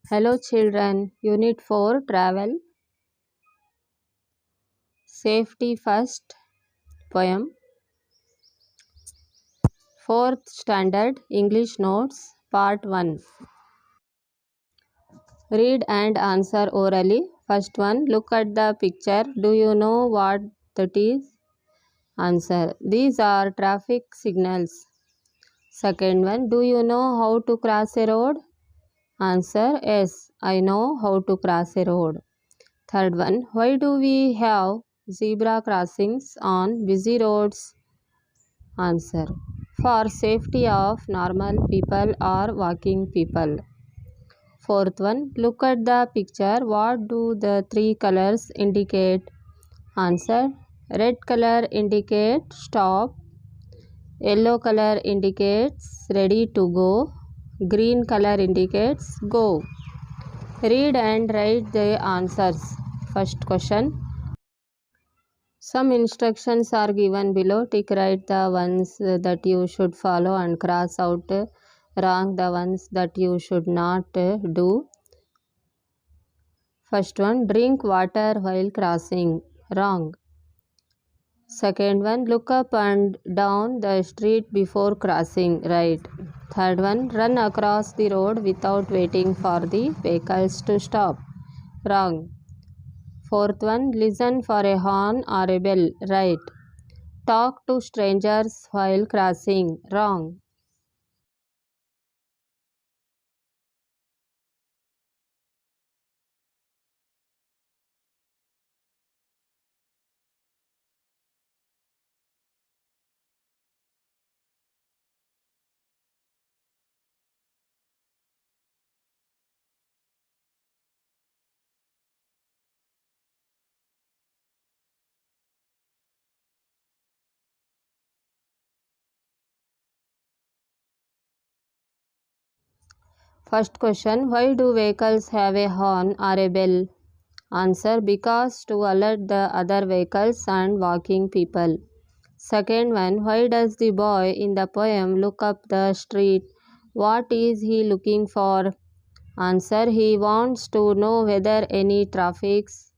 Hello children, Unit 4 Travel. Safety First Poem. 4th Standard English Notes Part 1. Read and answer orally. First one, look at the picture. Do you know what that is? Answer. These are traffic signals. Second one, do you know how to cross a road? Answer. Yes, I know how to cross a road. Third one, why do we have zebra crossings on busy roads? Answer. For safety of normal people or walking people. Fourth one, look at the picture. What do the three colors indicate? Answer. Red color indicates stop. Yellow color indicates ready to go. Green color indicates go. Read and write the answers. First question. Some instructions are given below. Tick right the ones that you should follow and cross out wrong the ones that you should not do. First one, drink water while crossing. Wrong. Second one, look up and down the street before crossing. Right. Third one, run across the road without waiting for the vehicles to stop. Wrong. Fourth one, listen for a horn or a bell. Right. Talk to strangers while crossing. Wrong. First question, why do vehicles have a horn or a bell? Answer, because to alert the other vehicles and walking people. Second one, why does the boy in the poem look up the street? What is he looking for? Answer, he wants to know whether any traffic's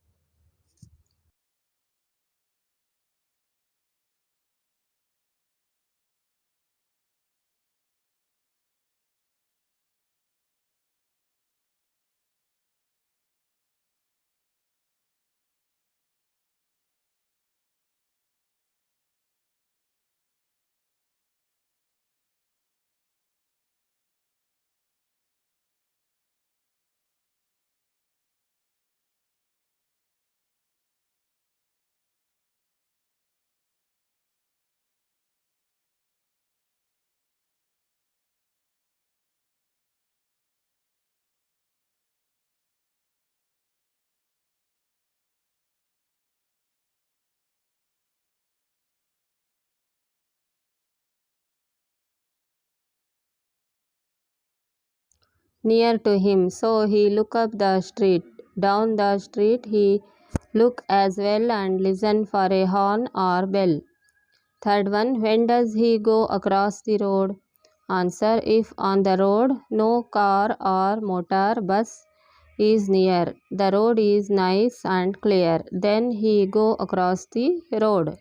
near to him, so he look up the street. Down the street he look as well and listen for a horn or bell. Third one, when does he go across the road? Answer, if on the road no car or motor bus is near, the road is nice and clear, then he go across the road.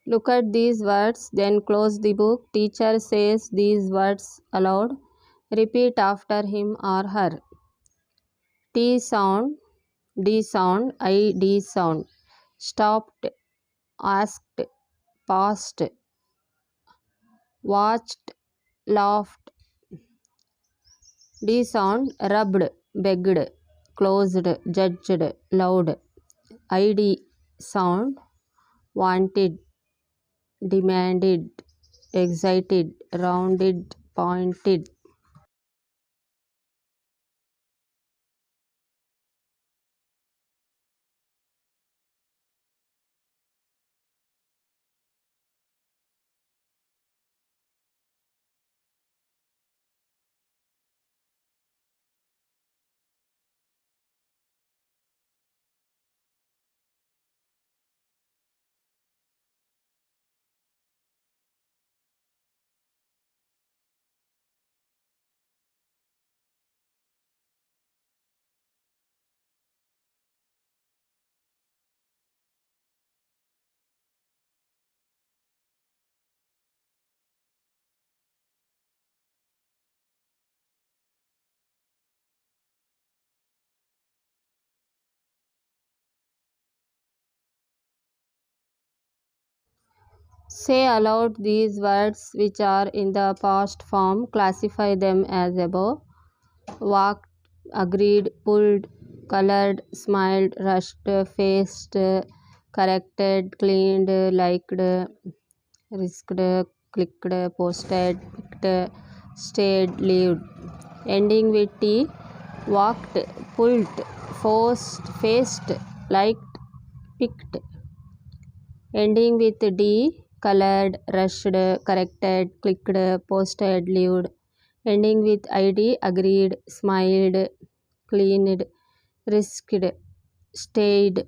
Look at these words, then close the book. Teacher says these words aloud. Repeat after him or her. T sound, D sound, I D sound. Stopped, asked, paused, watched, laughed. D sound rubbed, begged, closed, judged, loved. ID sound wanted, demanded, excited, rounded, pointed. Say aloud these words which are in the past form. Classify them as above. Walked, agreed, pulled, colored, smiled, rushed, faced, corrected, cleaned, liked, risked, clicked, posted, picked, stayed, lived. Ending with T. Walked, pulled, forced, faced, liked, picked. Ending with D. Colored, rushed, corrected, clicked, posted, lived. Ending with ID. Agreed, smiled, cleaned, risked, stayed.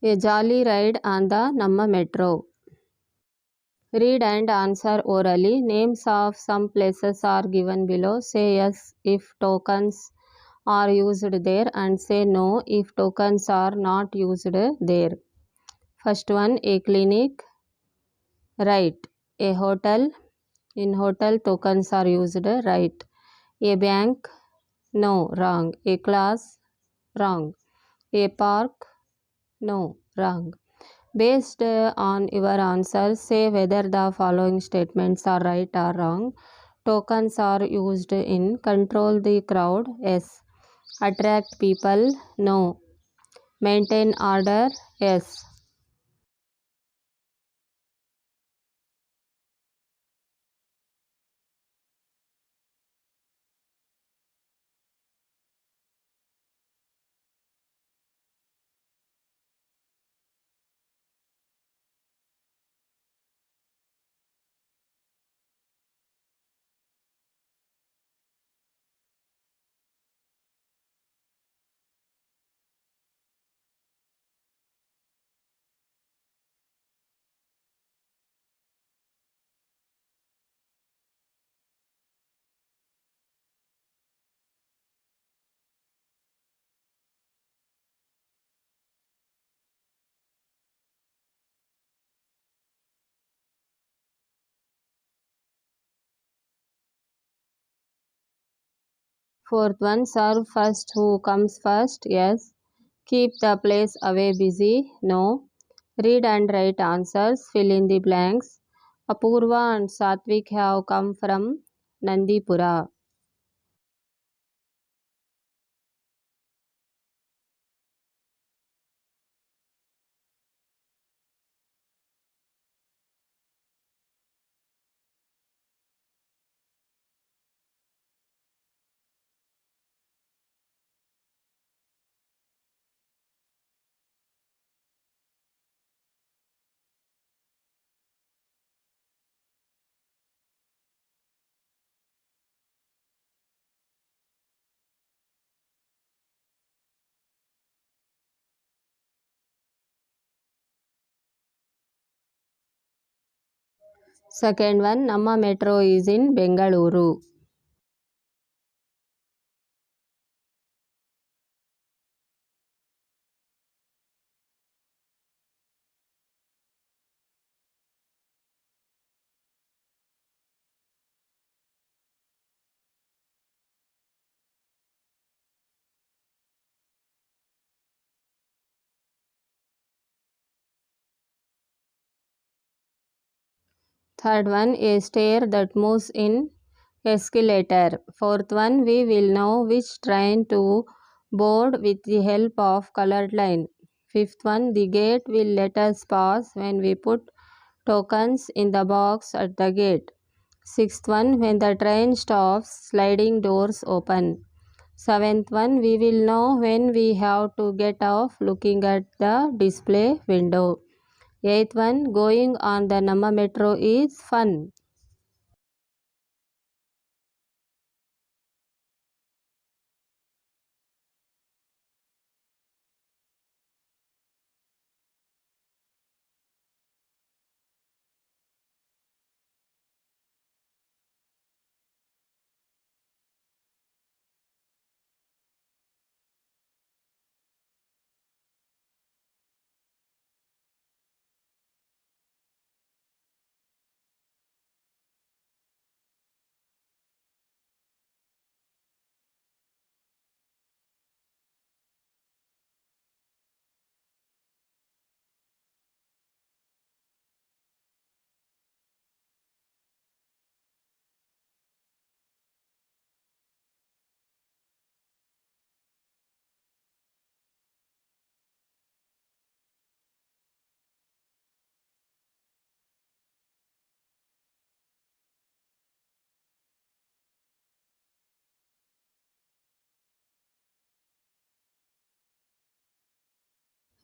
A jolly ride on the Namma metro. Read and answer orally. Names of some places are given below. Say yes if tokens are used there and say no if tokens are not used there. First one, a clinic. Right. A hotel. In hotel tokens are used. Right. A bank. No. Wrong. A class. Wrong. A park. No. Wrong. Based on your answers, say whether the following statements are right or wrong. Tokens are used in control the crowd. Yes. Attract people. No. Maintain order. Yes. Fourth one, serve first who comes first. Yes. Keep the place away busy. No. Read and write answers. Fill in the blanks. Apurva and Satvik have come from Nandipura. Second one, Namma metro is in Bengaluru. Third one, a stair that moves in escalator. Fourth one, we will know which train to board with the help of colored line. Fifth one, the gate will let us pass when we put tokens in the box at the gate. Sixth one, when the train stops, sliding doors open. Seventh one, we will know when we have to get off looking at the display window. Eighth one, going on the Namma metro is fun.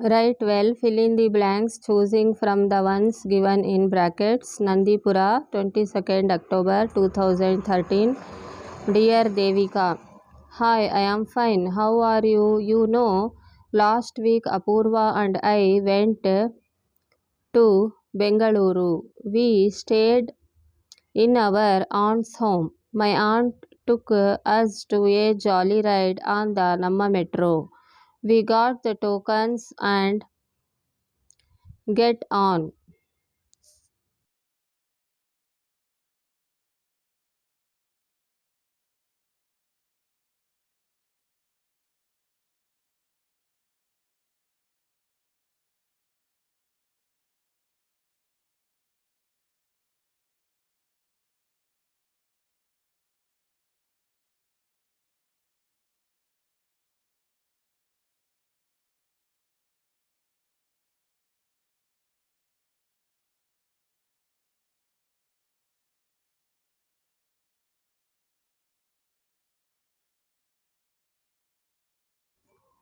Write well, fill in the blanks choosing from the ones given in brackets. Nandipura, 22nd October 2013. Dear Devika, hi, I am fine. How are you? You know, last week Apurva and I went to Bengaluru. We stayed in our aunt's home. My aunt took us to a jolly ride on the Namma metro. We got the tokens and get on.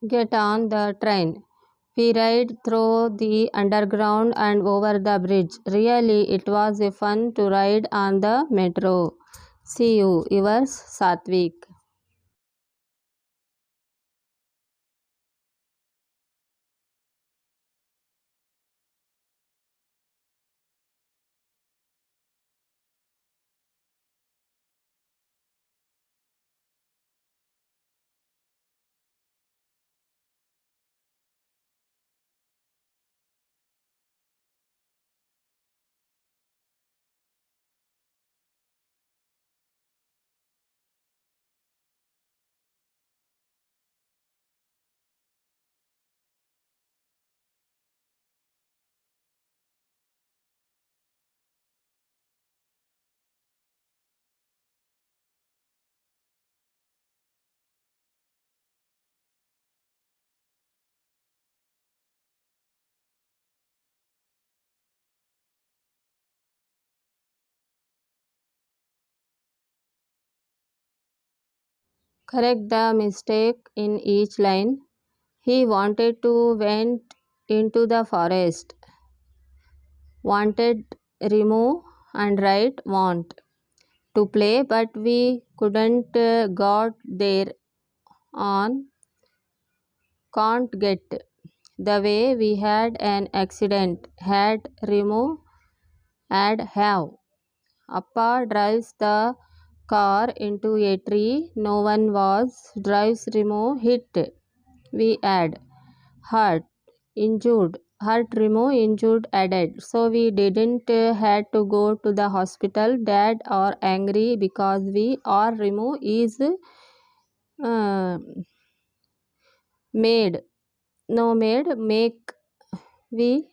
Get on the train. We ride through the underground and over the bridge. Really, it was a fun to ride on the metro. See you, yours Satvik. Correct the mistake in each line. He wanted to went into the forest. Wanted remove and write want to play, but we couldn't got there on can't get. The way we had an accident. Had remove add have. Appa drives the car into a tree. No one was. Drives remove hit. We add. Hurt, injured. Hurt remove injured added. So we didn't had to go to the hospital. Dad are angry because we are remove is uh, made. No made make we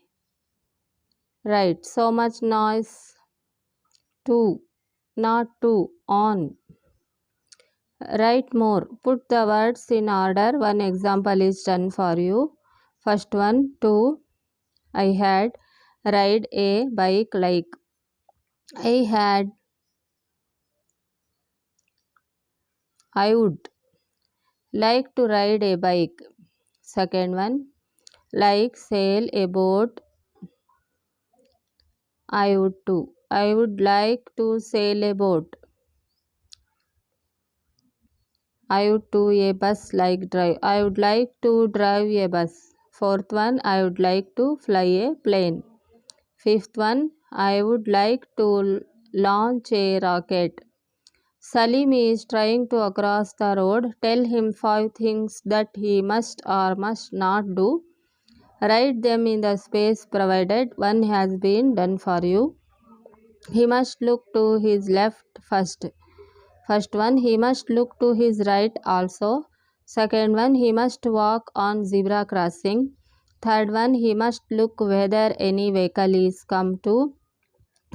right. So much noise to not to on. Write more. Put the words in order. One example is done for you. First one, to. I had ride a bike like. I had. I would like to ride a bike. Second one, like sail a boat. I would too. I would like to sail a boat. I would do a bus like drive. I would like to drive a bus. Fourth one, I would like to fly a plane. Fifth one, I would like to launch a rocket. Salim is trying to cross the road. Tell him 5 things that he must or must not do. Write them in the space provided. One has been done for you. He must look to his left first. First one, he must look to his right also. Second one, he must walk on zebra crossing. Third one, he must look whether any vehicle is come to.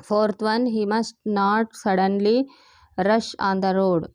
Fourth one, he must not suddenly rush on the road.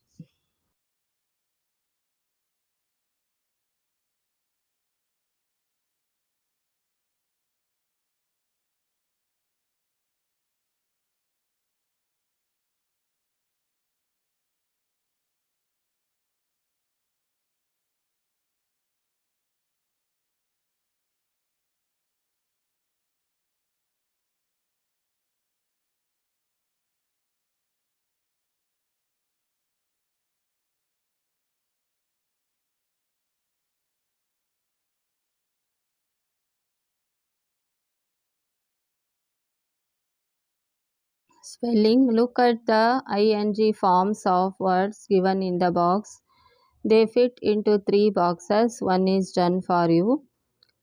Spelling. Look at the ing forms of words given in the box. They fit into 3 boxes. One is done for you.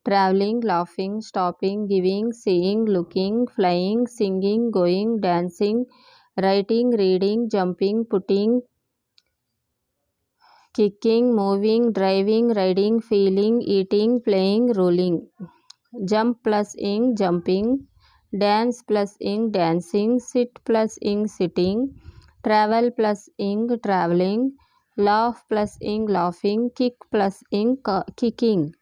Traveling, laughing, stopping, giving, seeing, looking, flying, singing, going, dancing, writing, reading, jumping, putting, kicking, moving, driving, riding, feeling, eating, playing, rolling. Jump plus ing, jumping. Dance plus ing, dancing. Sit plus ing, sitting. Travel plus ing, traveling. Laugh plus ing, laughing. Kick plus ing, kicking.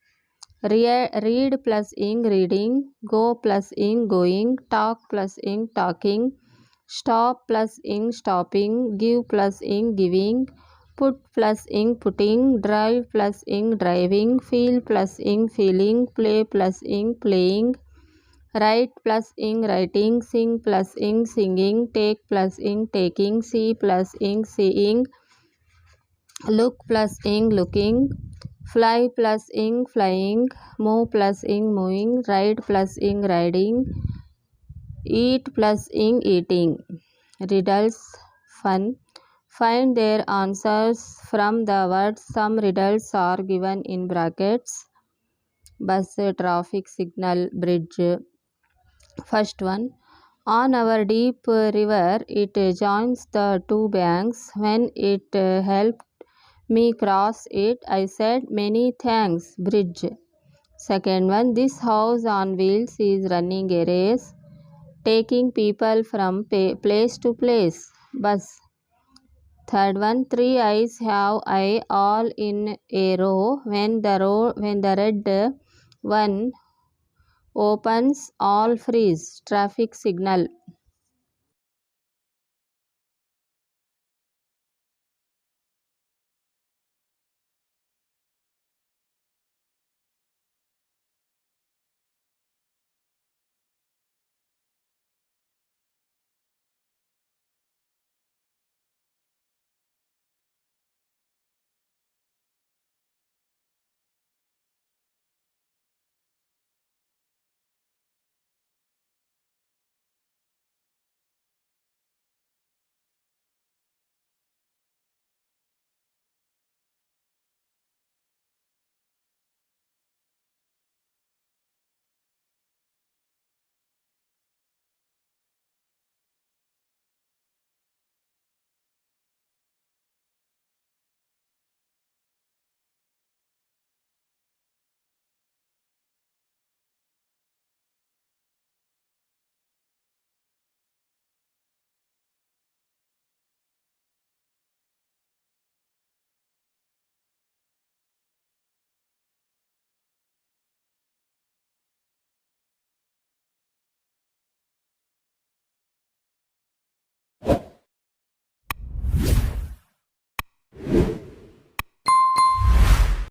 Read plus ing, reading. Go plus ing, going. Talk plus ing, talking. Stop plus ing, stopping. Give plus ing, giving. Put plus ing, putting. Drive plus ing, driving. Feel plus ing, feeling. Play plus ing, playing. Write plus ing, writing. Sing plus ing, singing. Take plus ing, taking. See plus ing, seeing. Look plus ing, looking. Fly plus ing, flying. Move plus ing, moving. Ride plus ing, riding. Eat plus ing, eating. Riddles, fun. Find their answers from the words. Some riddles are given in brackets. Bus, traffic signal, bridge. First one. On our deep river, it joins the 2 banks. When it helped me cross it, I said, many thanks, bridge. Second one, this house on wheels is running a race, taking people from place to place, bus. Third one, 3 eyes have I all in a row. When the red one opens, all freeze, traffic signal.